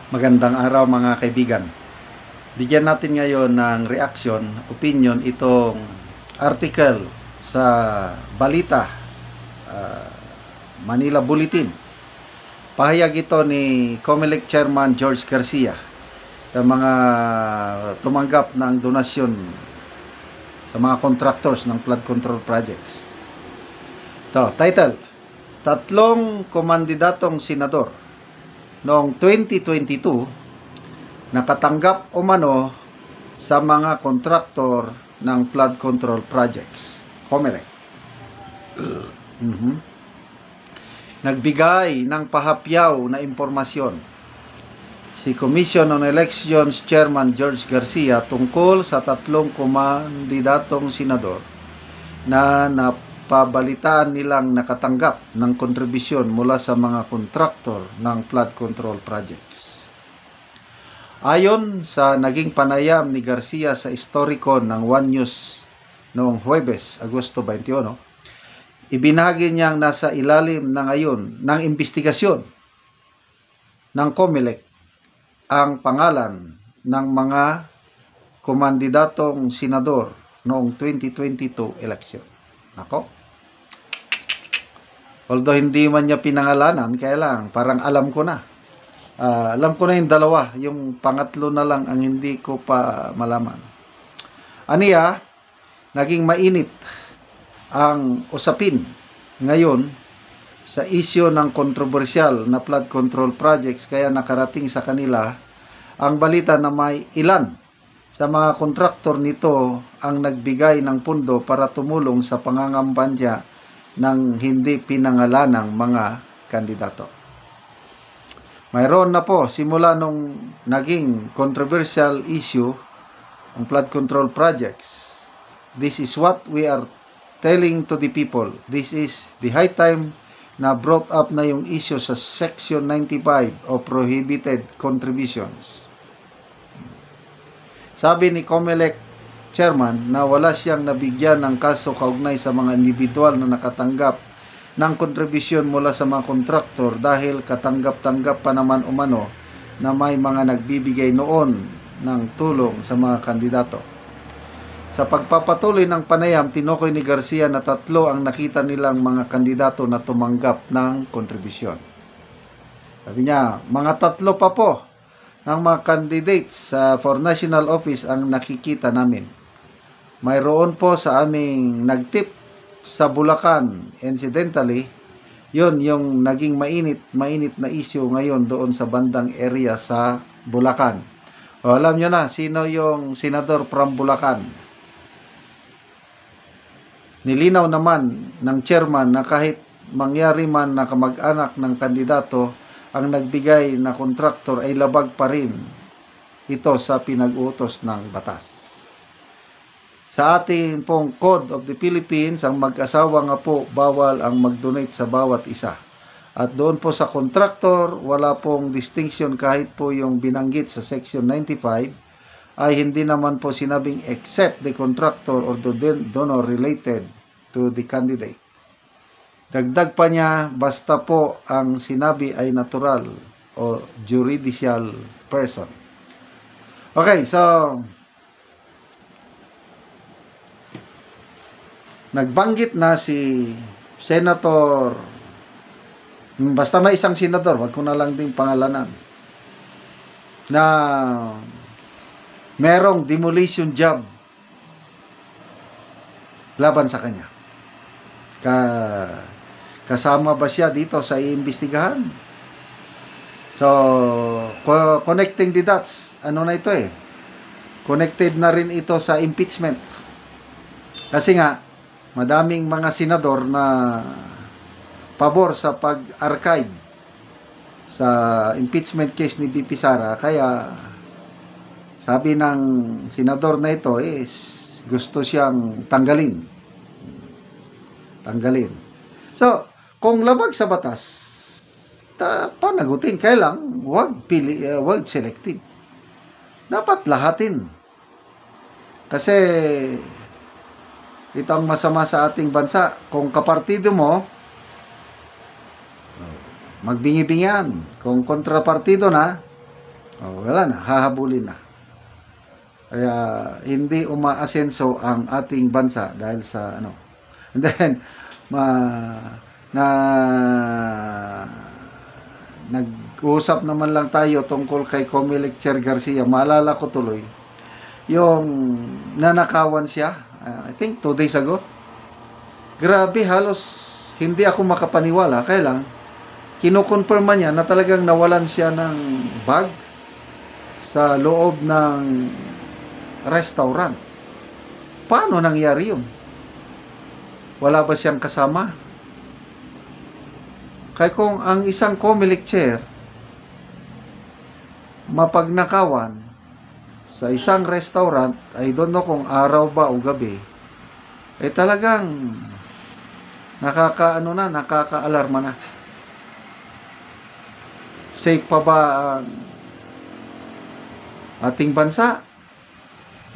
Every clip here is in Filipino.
Magandang araw mga kaibigan. Bigyan natin ngayon ng reaction, opinion itong article sa Balita, Manila Bulletin. Pahayag ito ni COMELEC Chairman George Garcia sa mga tumanggap ng donasyon sa mga contractors ng flood control projects. Ito, title, Tatlong komandidatong senador noong 2022 nakatanggap umano sa mga kontraktor ng flood control projects. COMELEC. Nagbigay ng pahapyaw na impormasyon si Commission on Elections Chairman George Garcia tungkol sa tatlong komandidatong senador na napabalitaan nilang nakatanggap ng kontribusyon mula sa mga kontraktor ng flood control projects. Ayon sa naging panayam ni Garcia sa Historicon ng One News noong Huwebes, Agosto 21, ibinahagi niyang nasa ilalim na ngayon ng investigasyon ng COMELEC ang pangalan ng mga komandidatong senador noong 2022 election. Nako. Although hindi man niya pinangalanan, kaya lang parang alam ko na. Alam ko na yung dalawa, yung pangatlo na lang ang hindi ko pa malaman. Aniya, naging mainit ang usapin ngayon sa isyu ng kontrobersyal na flood control projects, kaya nakarating sa kanila ang balita na may ilan sa mga kontraktor nito ang nagbigay ng pundo para tumulong sa pangangampanya ng hindi pinangalanang mga kandidato. Mayroon na po simula nung naging controversial issue ang flood control projects. This is what we are telling to the people. This is the high time na brought up na yung issue sa Section 95 o Prohibited Contributions. Sabi ni COMELEC Chairman na wala siyang nabigyan ng kaso kaugnay sa mga individual na nakatanggap ng kontribusyon mula sa mga kontraktor dahil katanggap-tanggap pa naman umano na may mga nagbibigay noon ng tulong sa mga kandidato. Sa pagpapatuloy ng panayam, tinukoy ni Garcia na tatlo ang nakita nilang mga kandidato na tumanggap ng kontribusyon. Sabi niya, mga tatlo pa po ng mga candidates for national office ang nakikita namin. Mayroon po sa aming nagtip sa Bulacan. Incidentally, yun yung naging mainit na issue ngayon doon sa bandang area sa Bulacan. O, alam nyo na, sino yung senador from Bulacan? Nilinaw naman ng chairman na kahit mangyari man na kamag-anak ng kandidato ang nagbigay na kontraktor ay labag pa rin ito sa pinag-utos ng batas. Sa ating pong Code of the Philippines, ang mag-asawa nga po bawal ang mag-donate sa bawat isa. At doon po sa kontraktor, wala pong distinction kahit po yung binanggit sa Section 95 ay hindi naman po sinabing except the contractor or the donor related to the candidate. Dagdag pa niya, basta po ang sinabi ay natural o judicial person. Okay, so nagbanggit na si Senator, basta may isang senador, wag ko na lang din pangalanan, na merong demolition job laban sa kanya. Kasama ba siya dito sa iimbestigahan? So, connecting the dots, ano na ito eh? Connected na rin ito sa impeachment. Kasi nga, madaming mga senador na pabor sa pag-archive sa impeachment case ni BP Sara, kaya sabi ng senador na ito is gusto siyang tanggalin. So, kung labag sa batas, panagutin. Kaya lang, wag selective. Dapat lahatin. Kasi ito ang masama sa ating bansa. Kung kapartido mo, magbingi-bingian. Kung kontrapartido na, Wala na, hahabulin na. Kaya hindi umaasenso ang ating bansa dahil sa ano. And then nag-usap naman lang tayo tungkol kay Comelec Chair Garcia. Maalala ko tuloy yung nanakawan siya, I think 2 days ago. Grabe, halos hindi ako makapaniwala. Kaya lang, kinukonfirma niya na talagang nawalan siya ng bag sa loob ng restaurant. Paano nangyari yun? Wala ba siyang kasama? Kaya kung ang isang Comelec Chair mapagnakawan sa isang restaurant, I don't know kung araw ba o gabi, talagang nakaka-alarma na. Safe pa ba ang ating bansa?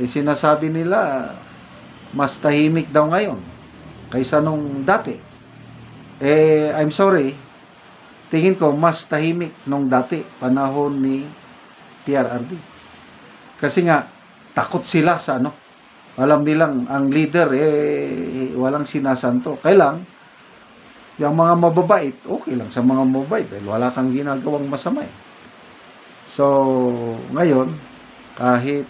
Sinasabi nila mas tahimik daw ngayon kaysa nung dati. I'm sorry, tingin ko mas tahimik nung dati, panahon ni PRRD. Kasi nga, takot sila sa ano. Alam nilang ang leader, walang sinasanto. Kailang, yung mga mababait, okay lang sa mga mababait dahil wala kang ginagawang masama. So, ngayon, kahit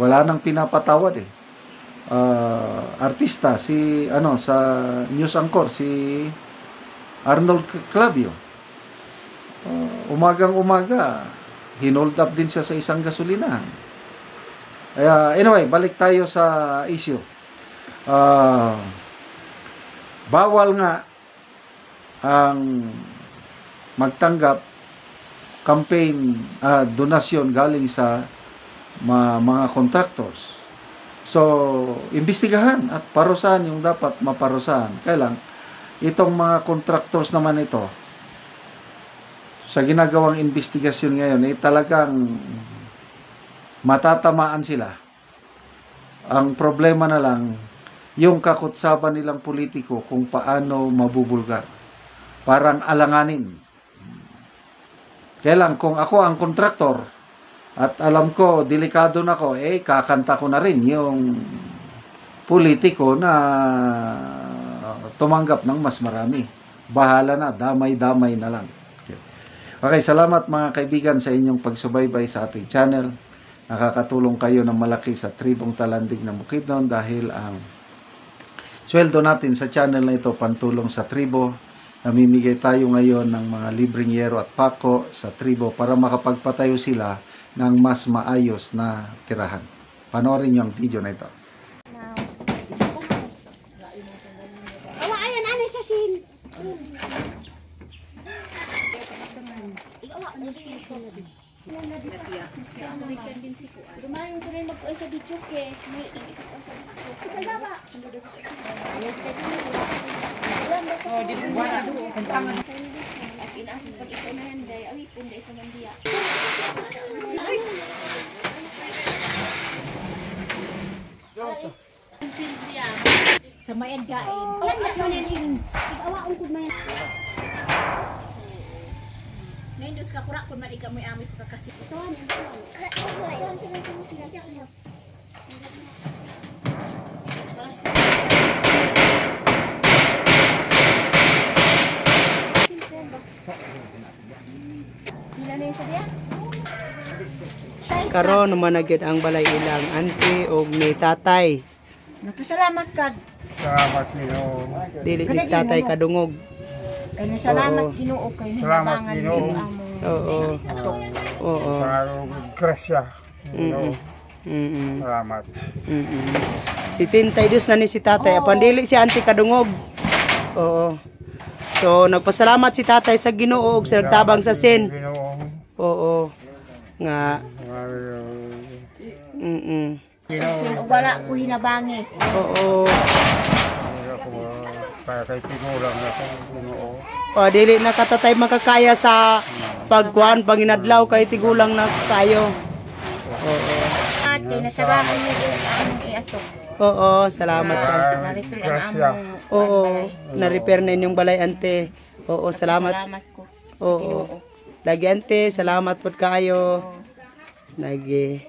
wala nang pinapatawad artista, sa news anchor, si Arnold Clavio. Umagang-umaga, hinold up din siya sa isang gasolinahan. Anyway, balik tayo sa issue. Bawal nga ang magtanggap campaign donasyon galing sa mga contractors. So, imbestigahan at parusahan yung dapat maparusahan. Kaya lang, itong mga contractors naman ito, sa ginagawang investigasyon ngayon, talagang matatamaan sila. Ang problema na lang, yung kakutsaban nilang politiko kung paano mabubulgar. Parang alanganin. Kaya lang, kung ako ang kontraktor, at alam ko, delikado na ko, kakanta ko na rin yung politiko na tumanggap ng mas marami. Bahala na, damay-damay na lang. Okay, salamat mga kaibigan sa inyong pagsubaybay sa ating channel. Nakakatulong kayo ng malaki sa Tribong Talandig na Bukidnon dahil ang sweldo natin sa channel na ito pantulong sa tribo. Namimigay tayo ngayon ng mga libreng yero at pako sa tribo para makapagpatayo sila ng mas maayos na tirahan. Panoorin niyo ang video na ito. Ayan, anay sa sin. Lumayan ko rin mag-uwan sa video ke. May ikot sa video. Kita dawa. Oh, di ba na do kantangan. At inaasig pag ito na yan day awipon day sa mandiya. Sa mayan gain. Yan na manin. Igawaon ko mayan. Naindos ka kurak kun man ikaw moy amit ka kasi. Tuan yan. Tuan sila. Karon managid ang balay ilang auntie og ni tatay. Nagpasalamat ka. Salamat Ginoo. Dili ni tatay kadungog. Kaya salamat Ginoo kay Salamat, Ginoo. Oo. Oo. Salamat grasya. Ginoo. Salamat. Si Tintay dus na ni si tatay. Apan dili si auntie kadungog. Oo. So nagpasalamat si tatay sa Ginoo ug sa nagtabang sa sin. Ginoo. Oo. Nga. Sin wala ko hinabangi. Oo. Kaya kay tigulang ako Ginoo. O dili na katatay makakaya sa pagkuan panginadlaw kay tigulang na kayo. Oo. At nasabahan niyo ang iatok. Oo, salamat ka. Grasya. Oo, na-repair na inyong balay ante. Oo, salamat. Salamat ko. Oo. Lagi ante, salamat po kayo. Lagi.